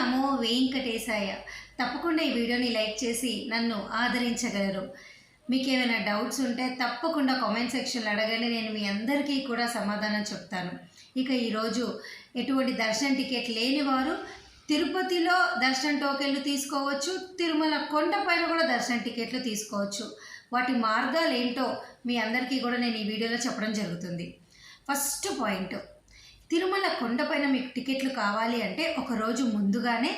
నమో వెంకటేశాయ. తప్పకుండా ఈ వీడియోని లైక్ చేసి నన్ను ఆదరించగలరు. మీకేమైనా డౌట్స్ ఉంటే తప్పకుండా కామెంట్ సెక్షన్లో అడగండి. నేను మీ అందరికీ కూడా సమాధానం చెప్తాను. ఇక ఈరోజు ఎటువంటి దర్శనం టికెట్ లేని వారు తిరుపతిలో దర్శనం టోకెన్లు తీసుకోవచ్చు, తిరుమల కొండపైన కూడా దర్శనం టికెట్లు తీసుకోవచ్చు. వాటి మార్గాలు ఏంటో మీ అందరికీ కూడా నేను ఈ వీడియోలో చెప్పడం జరుగుతుంది. ఫస్ట్ పాయింట్, తిరుమల కొండపైన మీకు టికెట్లు కావాలి అంటే ఒకరోజు ముందుగానే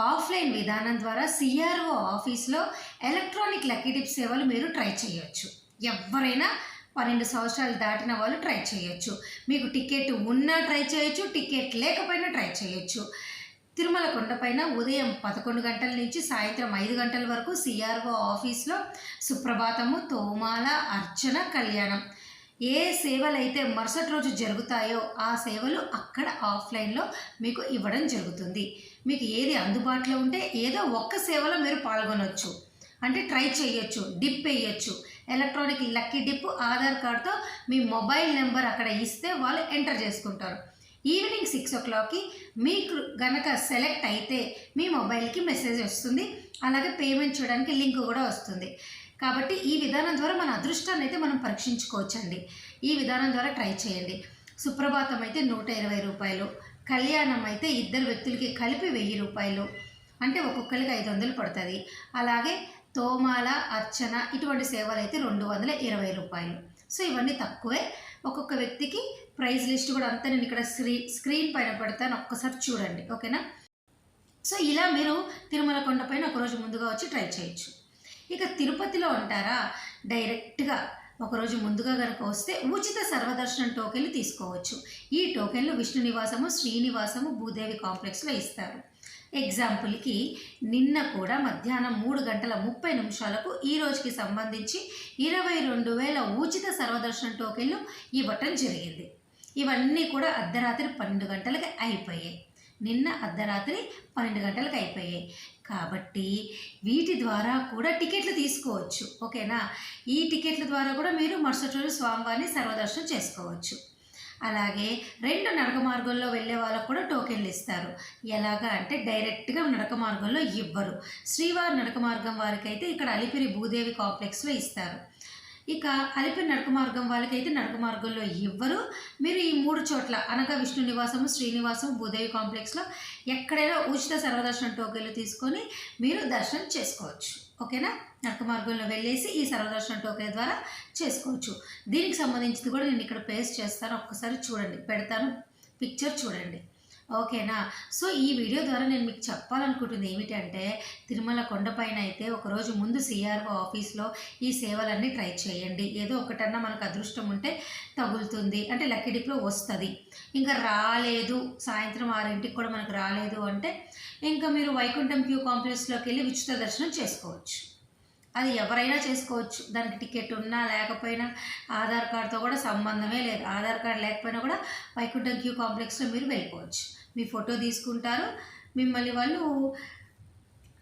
ఆఫ్లైన్ విధానం ద్వారా సిఆర్ఓ ఆఫీస్లో ఎలక్ట్రానిక్ లక్కీ డిప్ సేవలు మీరు ట్రై చేయొచ్చు. ఎవరైనా 12 సంవత్సరాలు దాటిన వాళ్ళు ట్రై చేయొచ్చు. మీకు టికెట్ ఉన్నా ట్రై చేయొచ్చు, టికెట్ లేకపోయినా ట్రై చేయొచ్చు. తిరుమల కొండపైన ఉదయం 11 గంటల నుంచి సాయంత్రం 5 గంటల వరకు సిఆర్ఓ ఆఫీస్లో సుప్రభాతము, తోమాల, అర్చన, కళ్యాణం ఏ సేవలు అయితే మరుసటి రోజు జరుగుతాయో ఆ సేవలు అక్కడ ఆఫ్లైన్లో మీకు ఇవ్వడం జరుగుతుంది. మీకు ఏది అందుబాటులో ఉంటే ఏదో ఒక్క సేవలో మీరు పాల్గొనవచ్చు, అంటే ట్రై చేయొచ్చు, డిప్ వేయచ్చు. ఎలక్ట్రానిక్ లక్కీ డిప్ ఆధార్ కార్డ్తో మీ మొబైల్ నెంబర్ అక్కడ ఇస్తే వాళ్ళు ఎంటర్ చేసుకుంటారు. ఈవినింగ్ 6 o'clockకి మీకు గనక సెలెక్ట్ అయితే మీ మొబైల్కి మెసేజ్ వస్తుంది, అలాగే పేమెంట్ చేయడానికి లింక్ కూడా వస్తుంది. కాబట్టి ఈ విధానం ద్వారా మన అదృష్టాన్ని అయితే మనం పరీక్షించుకోవచ్చండి. ఈ విధానం ద్వారా ట్రై చేయండి. సుప్రభాతం అయితే 120 రూపాయలు, కళ్యాణం అయితే 2 వ్యక్తులకి కలిపి 1000 రూపాయలు, అంటే ఒక్కొక్కరికి 500 పడుతుంది. అలాగే తోమాల, అర్చన ఇటువంటి సేవలు అయితే 220 రూపాయలు. సో ఇవన్నీ తక్కువే. ఒక్కొక్క వ్యక్తికి ప్రైస్ లిస్ట్ కూడా అంతా నేను ఇక్కడ స్క్రీన్ పైన పెడతాను, ఒక్కసారి చూడండి, ఓకేనా. సో ఇలా మీరు తిరుమల కొండపైన ఒకరోజు ముందుగా వచ్చి ట్రై చేయొచ్చు. ఇక తిరుపతిలో అంటారా, డైరెక్ట్గా ఒకరోజు ముందుగా కనుక వస్తే ఉచిత సర్వదర్శనం టోకెన్లు తీసుకోవచ్చు. ఈ టోకెన్లు విష్ణు నివాసము, శ్రీనివాసము, భూదేవి కాంప్లెక్స్లో ఇస్తారు. ఎగ్జాంపుల్కి నిన్న కూడా మధ్యాహ్నం 3:30 ఈ రోజుకి సంబంధించి 22,000 ఉచిత సర్వదర్శనం టోకెన్లు ఇవ్వటం జరిగింది. ఇవన్నీ కూడా అర్ధరాత్రి 12 గంటలకి అయిపోయాయి. నిన్న అర్ధరాత్రి 12 గంటలకు అయిపోయాయి. కాబట్టి వీటి ద్వారా కూడా టికెట్లు తీసుకోవచ్చు, ఓకేనా. ఈ టికెట్ల ద్వారా కూడా మీరు మరుసటి రోజు స్వామివారిని సర్వదర్శనం చేసుకోవచ్చు. అలాగే 2 నడక మార్గంలో వెళ్ళే వాళ్ళకు కూడా టోకెన్లు ఇస్తారు. ఎలాగా అంటే డైరెక్ట్గా నడక మార్గంలో ఇవ్వరు. శ్రీవారి నడక మార్గం వారికి అయితే ఇక్కడ అలిపిరి భూదేవి కాంప్లెక్స్లో ఇస్తారు. ఇక అలిపిరి నడక మార్గం వాళ్ళకైతే నడక మార్గంలో ఇవ్వరు. మీరు ఈ 3 చోట్ల అనగా విష్ణు నివాసము, శ్రీనివాసము, భూదేవి కాంప్లెక్స్లో ఎక్కడైనా ఉచిత సర్వదర్శనం టోకెన్లు తీసుకొని మీరు దర్శనం చేసుకోవచ్చు, ఓకేనా. నడక మార్గంలో వెళ్ళేసి ఈ సర్వదర్శనం టోకెన్ ద్వారా చేసుకోవచ్చు. దీనికి సంబంధించింది కూడా నేను ఇక్కడ పేస్ట్ చేస్తాను, ఒక్కసారి చూడండి, పెడతాను, పిక్చర్ చూడండి, ఓకేనా. సో ఈ వీడియో ద్వారా నేను మీకు చెప్పాలనుకుంటుంది ఏమిటంటే, తిరుమల కొండపైన అయితే ఒకరోజు ముందు సిఆర్ఓ ఆఫీస్లో ఈ సేవలన్నీ ట్రై చేయండి. ఏదో ఒకటన్నా మనకు అదృష్టం ఉంటే తగులుతుంది, అంటే లక్కీ డిప్లో వస్తుంది. ఇంకా రాలేదు, సాయంత్రం 6ంటికి కూడా మనకు రాలేదు అంటే ఇంకా మీరు వైకుంఠం క్యూ కాంప్లెక్స్లోకి వెళ్ళి ఉచిత దర్శనం చేసుకోవచ్చు. అది ఎవరైనా చేసుకోవచ్చు, దానికి టికెట్ ఉన్నా లేకపోయినా, ఆధార్ కార్డుతో కూడా సంబంధమే లేదు. ఆధార్ కార్డు లేకపోయినా కూడా వైకుంఠం క్యూ కాంప్లెక్స్లో మీరు వెళ్ళిపోవచ్చు. మీ ఫోటో తీసుకుంటారు, మిమ్మల్ని వాళ్ళు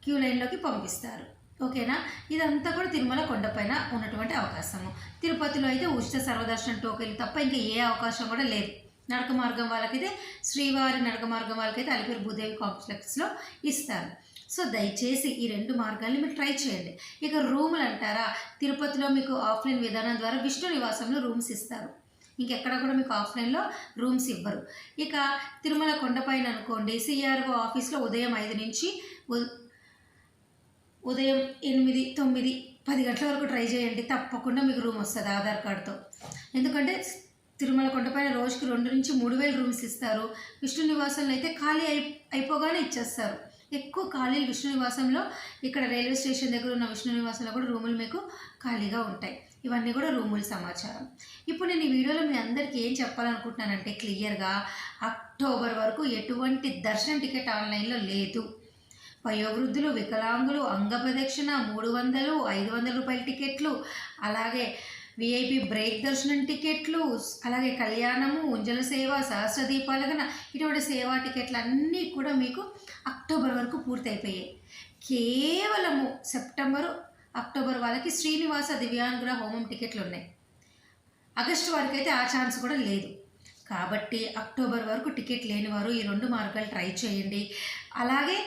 క్యూ లైన్లోకి పంపిస్తారు, ఓకేనా. ఇదంతా కూడా తిరుమల కొండపైన ఉన్నటువంటి అవకాశము. తిరుపతిలో అయితే ఉచిత సర్వదర్శనం టోకెన్లు తప్ప ఇంకా ఏ అవకాశం కూడా లేదు. నడక మార్గం వాళ్ళకైతే శ్రీవారి నడక మార్గం వాళ్ళకైతే అలిపిరి భూదేవి కాంప్లెక్స్లో ఇస్తారు. సో దయచేసి ఈ 2 మార్గాల్ని మీరు ట్రై చేయండి. ఇక రూములు అంటారా, తిరుపతిలో మీకు ఆఫ్లైన్ విధానం ద్వారా విష్ణు నివాసంలో రూమ్స్ ఇస్తారు. ఇంకెక్కడ కూడా మీకు ఆఫ్లైన్లో రూమ్స్ ఇవ్వరు. ఇక తిరుమల కొండపైన అనుకోండి, సిఆర్ఓ ఆఫీస్లో ఉదయం 5 నుంచి ఉదయం 8, 9, 10 గంటల వరకు ట్రై చేయండి, తప్పకుండా మీకు రూమ్ వస్తుంది ఆధార్ కార్డుతో. ఎందుకంటే తిరుమల కొండపైన రోజుకి 2 నుంచి 3,000 రూమ్స్ ఇస్తారు. విష్ణు నివాసంలో అయితే ఖాళీ అయిపోగానే ఇచ్చేస్తారు. ఎక్కువ ఖాళీలు విష్ణు నివాసంలో, ఇక్కడ రైల్వే స్టేషన్ దగ్గర ఉన్న విష్ణు నివాసంలో కూడా రూములు మీకు ఖాళీగా ఉంటాయి. ఇవన్నీ కూడా రూముల సమాచారం. ఇప్పుడు నేను ఈ వీడియోలో మీ అందరికీ ఏం చెప్పాలనుకుంటున్నానంటే, క్లియర్గా అక్టోబర్ వరకు ఎటువంటి దర్శనం టికెట్ ఆన్లైన్లో లేదు. వయోవృద్ధులు, వికలాంగులు, అంగప్రదక్షిణ 300, 500 రూపాయల టికెట్లు, అలాగే విఐపి బ్రేక్ దర్శనం టికెట్లు, అలాగే కళ్యాణము, ఉంజల సేవ, సహస్ర దీపాలగన ఇటువంటి సేవా టికెట్లు అన్నీ కూడా మీకు అక్టోబర్ వరకు పూర్తయిపోయాయి. కేవలము సెప్టెంబరు, అక్టోబర్ వాళ్ళకి శ్రీనివాస దివ్యాంగుల హోమం టికెట్లు ఉన్నాయి. ఆగస్టు వరకు అయితే ఆ ఛాన్స్ కూడా లేదు. కాబట్టి అక్టోబర్ వరకు టికెట్ లేని వారు ఈ 2 మార్గాలు ట్రై చేయండి. అలాగే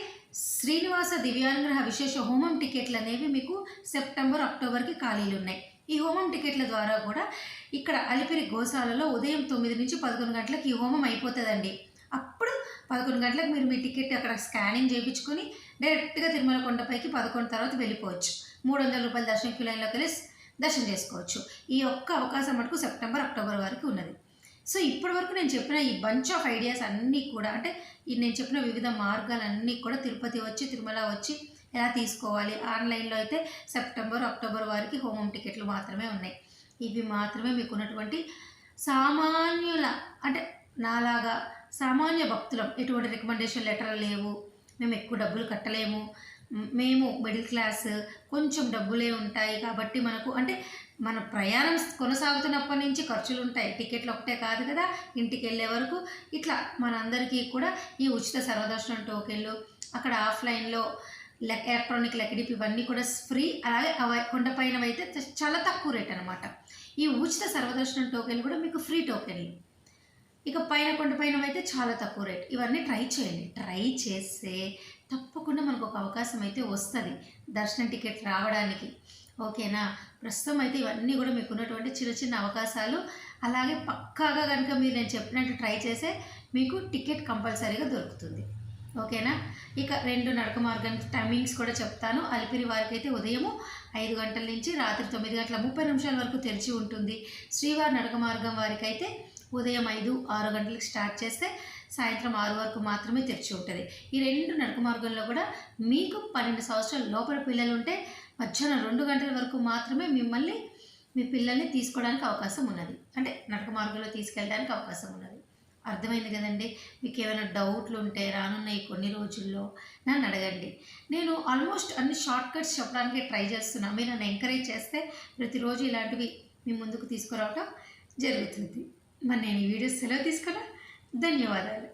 శ్రీనివాస దివ్యాంగ్రహ విశేష హోమం టికెట్లు అనేవి మీకు సెప్టెంబర్, అక్టోబర్‌కి ఖాళీలున్నాయి. ఈ హోమం టికెట్ల ద్వారా కూడా ఇక్కడ అలిపిరి గోశాలలో ఉదయం 9 నుంచి 11 గంటలకు ఈ హోమం అయిపోతుందండి. అప్పుడు 11 గంటలకు మీరు మీ టికెట్ అక్కడ స్కానింగ్ చేయించుకొని డైరెక్ట్‌గా తిరుమల కొండపైకి 11 తర్వాత వెళ్ళిపోవచ్చు. రూ. 300 దర్శనం క్యూ లైన్‌లోకి వెళ్ళి దర్శనం చేసుకోవచ్చు. ఈ ఒక్క అవకాశం మటుకు సెప్టెంబర్, అక్టోబర్ వరకు ఉన్నది. సో ఇప్పటి వరకు నేను చెప్పిన ఈ బంచ్ ఆఫ్ ఐడియాస్ అన్నీ కూడా అంటే ఈ నేను చెప్పిన వివిధ మార్గాలన్నీ కూడా తిరుపతి వచ్చి, తిరుమల వచ్చి ఎలా తీసుకోవాలి. ఆన్లైన్లో అయితే సెప్టెంబర్, అక్టోబర్ వారికి హోమం టికెట్లు మాత్రమే ఉన్నాయి. ఇవి మాత్రమే మీకున్నటువంటి సామాన్యుల అంటే నాలాగా సామాన్య భక్తులం. ఎటువంటి రికమెండేషన్ లెటర్లు లేవు, మేము ఎక్కువ డబ్బులు కట్టలేము, మేము మిడిల్ క్లాస్, కొంచెం డబ్బులే ఉంటాయి కాబట్టి మనకు అంటే మన ప్రయాణం కొనసాగుతున్నప్పటి నుంచి ఖర్చులు ఉంటాయి. టికెట్లు ఒకటే కాదు కదా, ఇంటికి వెళ్ళే వరకు ఇట్లా మనందరికీ కూడా ఈ ఉచిత సర్వదర్శనం టోకెన్లు, అక్కడ ఆఫ్లైన్లో ఎలక్ట్రానిక్ లెక్డిప్ ఇవన్నీ కూడా ఫ్రీ. అలాగే కొండపైన అయితే చాలా తక్కువ రేట్ అనమాట. ఈ ఉచిత సర్వదర్శనం టోకెన్లు కూడా మీకు ఫ్రీ టోకెన్లు. ఇక పైన కొండపైన అయితే చాలా తక్కువ రేట్. ఇవన్నీ ట్రై చేయండి. ట్రై చేస్తే తప్పకుండా మనకు ఒక అవకాశం అయితే వస్తుంది దర్శనం టికెట్ రావడానికి. ఓకేనా? ప్రస్తుతం అయితే ఇవన్నీ కూడా మీకు ఉన్నటువంటి చిన్న చిన్న అవకాశాలు. అలాగే పక్కాగా కనుక మీరు నేను చెప్పినట్టు ట్రై చేస్తే మీకు టికెట్ కంపల్సరీగా దొరుకుతుంది. ఓకేనా? ఇక 2 నడక మార్గానికి టైమింగ్స్ కూడా చెప్తాను. అలిపిరి వారికి అయితే ఉదయము 5 గంటల నుంచి రాత్రి 9:30 వరకు తెరిచి ఉంటుంది. శ్రీవారి నడక మార్గం వారికి అయితే ఉదయం 5, 6 గంటలకు స్టార్ట్ చేస్తే సాయంత్రం 6 వరకు మాత్రమే తెరిచి ఉంటుంది. ఈ 2 నడక మార్గంలో కూడా మీకు 12 సంవత్సరాల లోపల పిల్లలు ఉంటే మధ్యాహ్నం 2 గంటల వరకు మాత్రమే మిమ్మల్ని మీ పిల్లల్ని తీసుకోవడానికి అవకాశం ఉన్నది. అంటే నడక మార్గంలో తీసుకెళ్ళడానికి అవకాశం ఉన్నది. అర్థమైంది కదండి. మీకు ఏమైనా డౌట్లు ఉంటే రానున్న ఈ కొన్ని రోజుల్లో నన్ను అడగండి. నేను ఆల్మోస్ట్ అన్ని షార్ట్ కట్స్ చెప్పడానికి ట్రై చేస్తున్నా. మీరు నన్ను ఎంకరేజ్ చేస్తే ప్రతిరోజు ఇలాంటివి మీ ముందుకు తీసుకురావటం జరుగుతుంది. మరి నేను ఈ వీడియో సెలవు తీసుకున్నా. ధన్యవాదాలు.